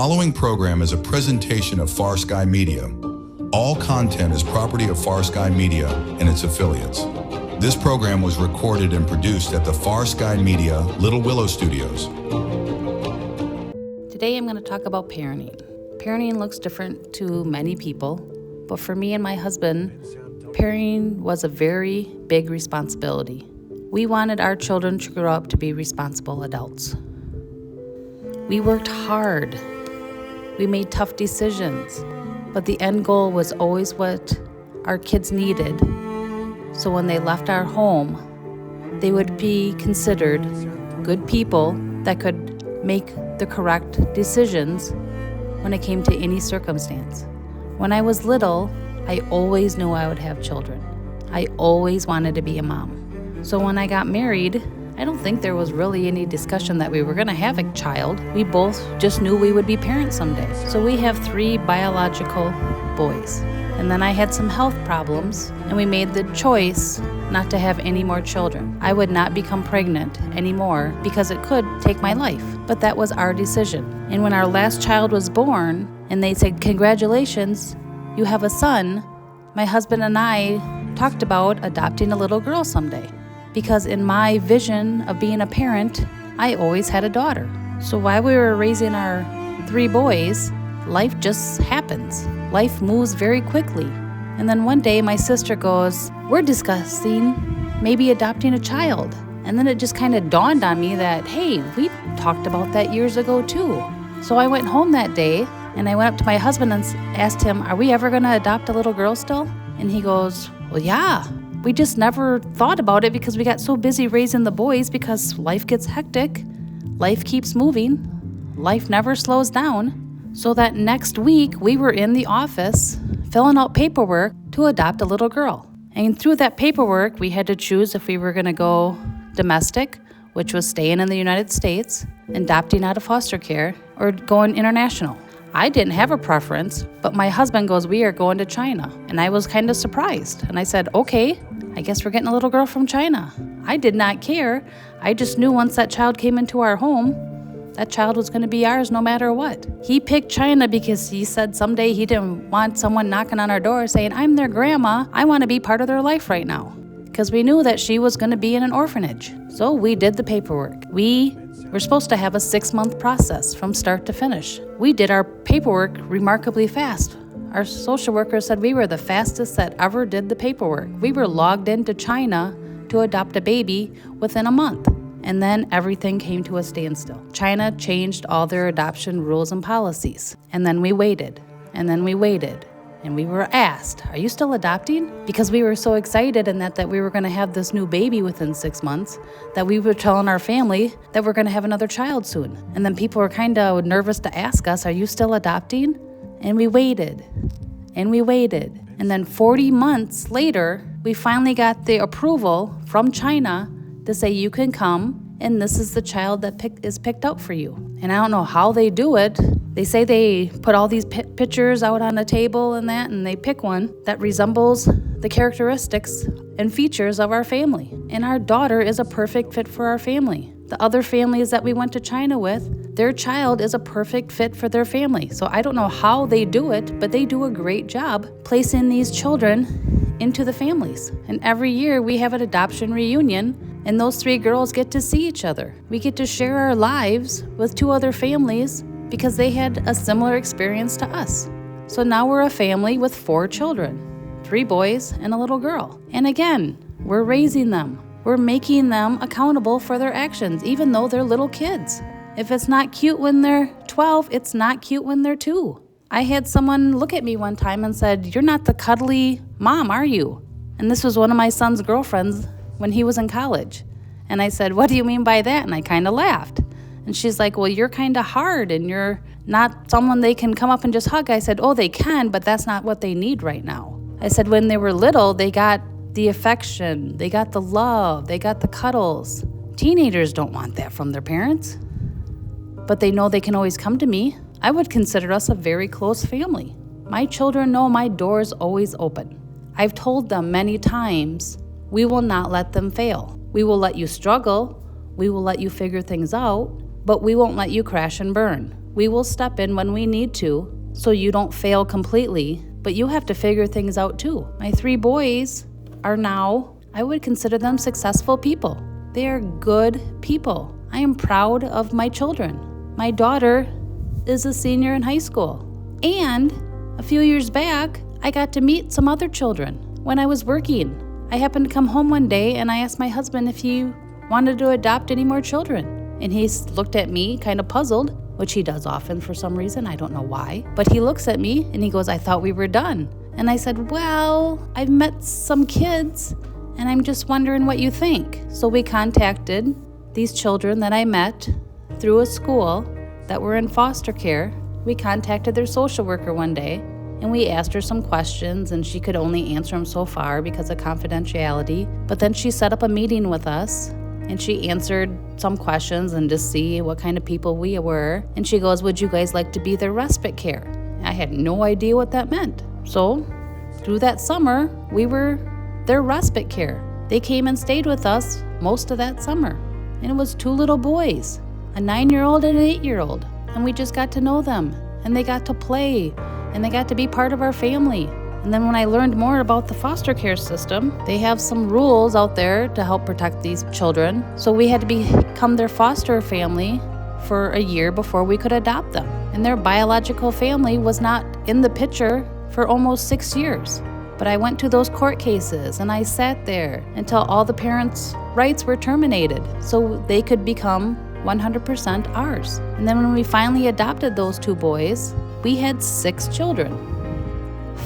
following program is a presentation of Far Sky Media. All content is property of Far Sky Media and its affiliates. This program was recorded and produced at the Far Sky Media Little Willow Studios. Today I'm going to talk about parenting. Parenting looks different to many people, but for me and my husband, parenting was a very big responsibility. We wanted our children to grow up to be responsible adults. We worked hard. We made tough decisions, but the end goal was always what our kids needed. So when they left our home, they would be considered good people that could make the correct decisions when it came to any circumstance. When I was little, I always knew I would have children. I always wanted to be a mom. So when I got married, I don't think there was really any discussion that we were going to have a child. We both just knew we would be parents someday. So we have 3 biological boys. And then I had some health problems, and we made the choice not to have any more children. I would not become pregnant anymore because it could take my life. But that was our decision. And when our last child was born, and they said, "Congratulations, you have a son," my husband and I talked about adopting a little girl someday. Because in my vision of being a parent, I always had a daughter. So while we were raising our 3 boys, life just happens. Life moves very quickly. And then one day my sister goes, "We're discussing maybe adopting a child." And then it just kind of dawned on me that, hey, we talked about that years ago too. So I went home that day and I went up to my husband and asked him, "Are we ever going to adopt a little girl still?" And he goes, "Well, yeah. We just never thought about it because we got so busy raising the boys because life gets hectic. Life keeps moving. Life never slows down." So that next week, we were in the office filling out paperwork to adopt a little girl. And through that paperwork, we had to choose if we were going to go domestic, which was staying in the United States, adopting out of foster care, or going international. I didn't have a preference, but my husband goes, "We are going to China." And I was kind of surprised. And I said, "Okay, I guess we're getting a little girl from China." I did not care. I just knew once that child came into our home, that child was going to be ours no matter what. He picked China because he said someday he didn't want someone knocking on our door saying, "I'm their grandma. I want to be part of their life right now." Because we knew that she was going to be in an orphanage. So we did the paperwork. We were supposed to have a 6-month process from start to finish. We did our paperwork remarkably fast. Our social worker said we were the fastest that ever did the paperwork. We were logged into China to adopt a baby within a month. And then everything came to a standstill. China changed all their adoption rules and policies. And then we waited. And then we waited. And we were asked, "Are you still adopting?" Because we were so excited and that we were going to have this new baby within 6 months, that we were telling our family that we're going to have another child soon. And then people were kind of nervous to ask us, "Are you still adopting?" And we waited. And we waited. And then 40 months later, we finally got the approval from China to say, "You can come, and this is the child that is picked out for you." And I don't know how they do it. They say they put all these pictures out on a table and they pick one that resembles the characteristics and features of our family. And our daughter is a perfect fit for our family. The other families that we went to China with, their child is a perfect fit for their family. So I don't know how they do it, but they do a great job placing these children into the families. And every year we have an adoption reunion, and those 3 girls get to see each other. We get to share our lives with 2 other families because they had a similar experience to us. So now we're a family with 4 children, 3 boys and a little girl. And again, we're raising them. We're making them accountable for their actions, even though they're little kids. If it's not cute when they're 12, it's not cute when they're 2. I had someone look at me one time and said, "You're not the cuddly mom, are you?" And this was one of my son's girlfriends when he was in college. And I said, "What do you mean by that?" And I kind of laughed. And she's like, "Well, you're kind of hard and you're not someone they can come up and just hug." I said, "Oh, they can, but that's not what they need right now." I said, when they were little, they got the affection, they got the love, they got the cuddles. Teenagers don't want that from their parents, but they know they can always come to me. I would consider us a very close family. My children know my door is always open. I've told them many times, we will not let them fail. We will let you struggle. We will let you figure things out, but we won't let you crash and burn. We will step in when we need to, so you don't fail completely, but you have to figure things out too. My 3 boys are now, I would consider them successful people. They are good people. I am proud of my children. My daughter is a senior in high school. And a few years back, I got to meet some other children. When I was working, I happened to come home one day and I asked my husband if he wanted to adopt any more children. And he looked at me kind of puzzled, which he does often for some reason. I don't know why. But he looks at me and he goes, I thought we were done. And I said, well, I've met some kids and I'm just wondering what you think. So we contacted these children that I met through a school that were in foster care. We contacted their social worker one day and we asked her some questions, and she could only answer them so far because of confidentiality. But then she set up a meeting with us and she answered some questions and to see what kind of people we were. And she goes, would you guys like to be their respite care? I had no idea what that meant. So through that summer, we were their respite care. They came and stayed with us most of that summer. And it was 2 little boys, a 9-year-old and an 8-year-old. And we just got to know them, and they got to play, and they got to be part of our family. And then when I learned more about the foster care system, they have some rules out there to help protect these children. So we had to become their foster family for a year before we could adopt them. And their biological family was not in the picture for almost 6 years. But I went to those court cases and I sat there until all the parents' rights were terminated so they could become 100% ours. And then when we finally adopted those 2 boys, we had 6 children,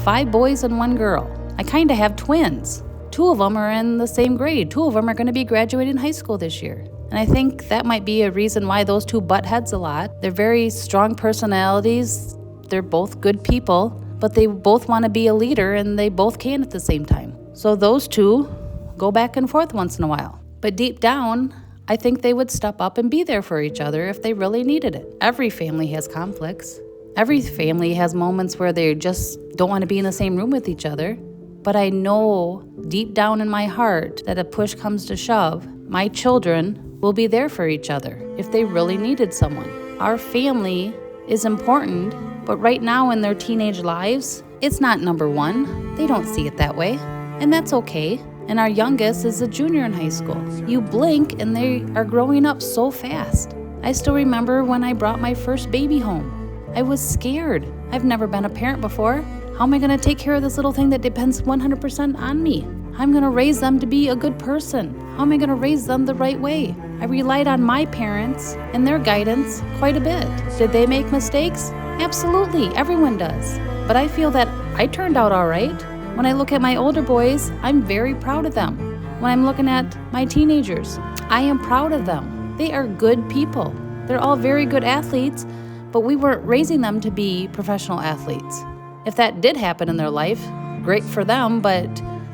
5 boys and 1 girl. I kind of have twins. 2 of them are in the same grade. 2 of them are going to be graduating high school this year. And I think that might be a reason why those 2 butt heads a lot. They're very strong personalities. They're both good people, but they both want to be a leader and they both can at the same time. So those 2 go back and forth once in a while. But deep down, I think they would step up and be there for each other if they really needed it. Every family has conflicts. Every family has moments where they just don't want to be in the same room with each other. But I know deep down in my heart that if push comes to shove, my children will be there for each other if they really needed someone. Our family is important, but right now in their teenage lives, it's not number 1. They don't see it that way, and that's okay. And our youngest is a junior in high school. You blink and they are growing up so fast. I still remember when I brought my first baby home. I was scared. I've never been a parent before. How am I going to take care of this little thing that depends 100% on me? I'm going to raise them to be a good person. How am I going to raise them the right way? I relied on my parents and their guidance quite a bit. Did they make mistakes? Absolutely, everyone does. But I feel that I turned out all right. When I look at my older boys, I'm very proud of them. When I'm looking at my teenagers, I am proud of them. They are good people. They're all very good athletes, but we weren't raising them to be professional athletes. If that did happen in their life, great for them, but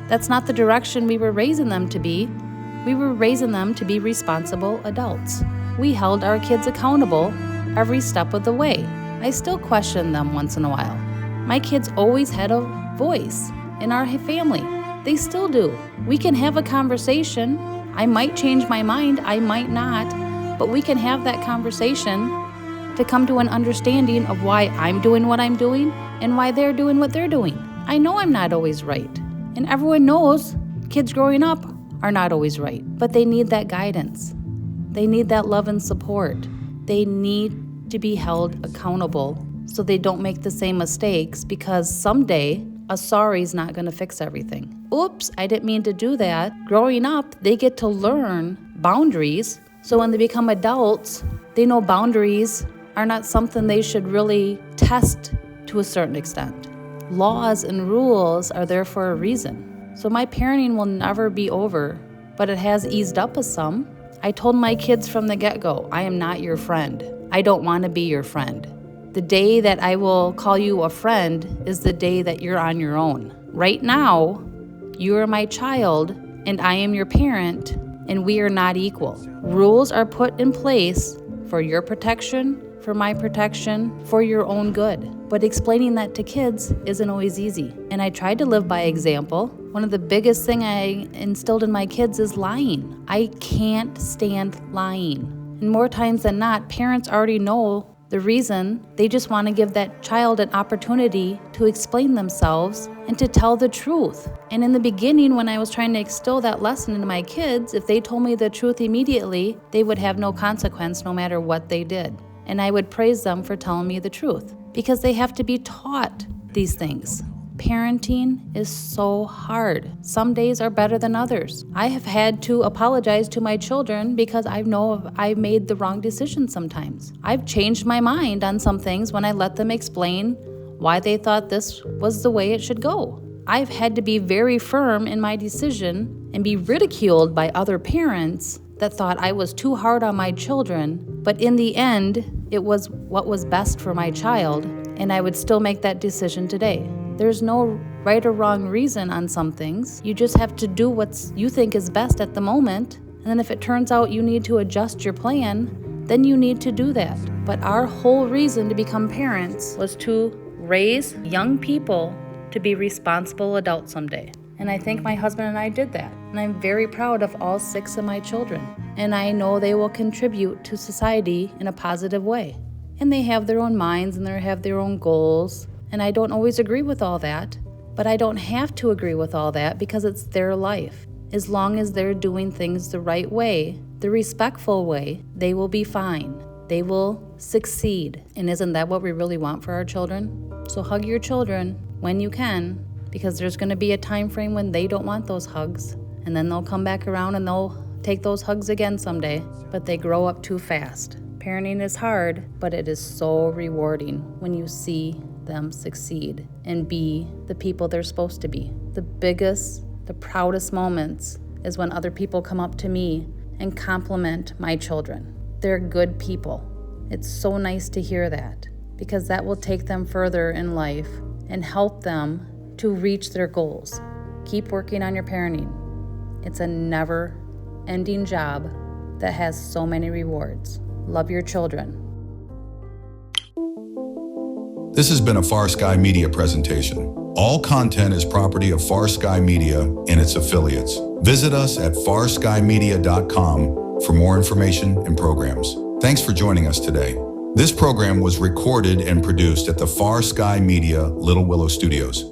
that's not the direction we were raising them to be. We were raising them to be responsible adults. We held our kids accountable every step of the way. I still question them once in a while. My kids always had a voice in our family. They still do. We can have a conversation. I might change my mind, I might not, but we can have that conversation to come to an understanding of why I'm doing what I'm doing and why they're doing what they're doing. I know I'm not always right, and everyone knows kids growing up are not always right, but they need that guidance. They need that love and support. They need to be held accountable so they don't make the same mistakes, because someday a sorry's not going to fix everything. Oops, I didn't mean to do that. Growing up, they get to learn boundaries, so when they become adults, they know boundaries are not something they should really test to a certain extent. Laws and rules are there for a reason. So my parenting will never be over, but it has eased up with some. I told my kids from the get-go, I am not your friend. I don't want to be your friend. The day that I will call you a friend is the day that you're on your own. Right now, you are my child and I am your parent, and we are not equal. Rules are put in place for your protection, for my protection, for your own good. But explaining that to kids isn't always easy. And I tried to live by example. One of the biggest things I instilled in my kids is lying. I can't stand lying. And more times than not, parents already know The reason, they just want to give that child an opportunity to explain themselves and to tell the truth. And in the beginning, when I was trying to instill that lesson into my kids, if they told me the truth immediately, they would have no consequence no matter what they did. And I would praise them for telling me the truth because they have to be taught these things. Parenting is so hard. Some days are better than others. I have had to apologize to my children because I know I made the wrong decision sometimes. I've changed my mind on some things when I let them explain why they thought this was the way it should go. I've had to be very firm in my decision and be ridiculed by other parents that thought I was too hard on my children, but in the end, it was what was best for my child, and I would still make that decision today. There's no right or wrong reason on some things. You just have to do what you think is best at the moment. And then if it turns out you need to adjust your plan, then you need to do that. But our whole reason to become parents was to raise young people to be responsible adults someday. And I think my husband and I did that. And I'm very proud of all 6 of my children. And I know they will contribute to society in a positive way. And they have their own minds and they have their own goals. And I don't always agree with all that, but I don't have to agree with all that because it's their life. As long as they're doing things the right way, the respectful way, they will be fine. They will succeed. And isn't that what we really want for our children? So hug your children when you can, because there's going to be a time frame when they don't want those hugs. And then they'll come back around and they'll take those hugs again someday, but they grow up too fast. Parenting is hard, but it is so rewarding when you see them succeed and be the people they're supposed to be. The biggest, the proudest moments is when other people come up to me and compliment my children. They're good people. It's so nice to hear that because that will take them further in life and help them to reach their goals. Keep working on your parenting. It's a never-ending job that has so many rewards. Love your children. This has been a Far Sky Media presentation. All content is property of Far Sky Media and its affiliates. Visit us at farskymedia.com for more information and programs. Thanks for joining us today. This program was recorded and produced at the Far Sky Media Little Willow Studios.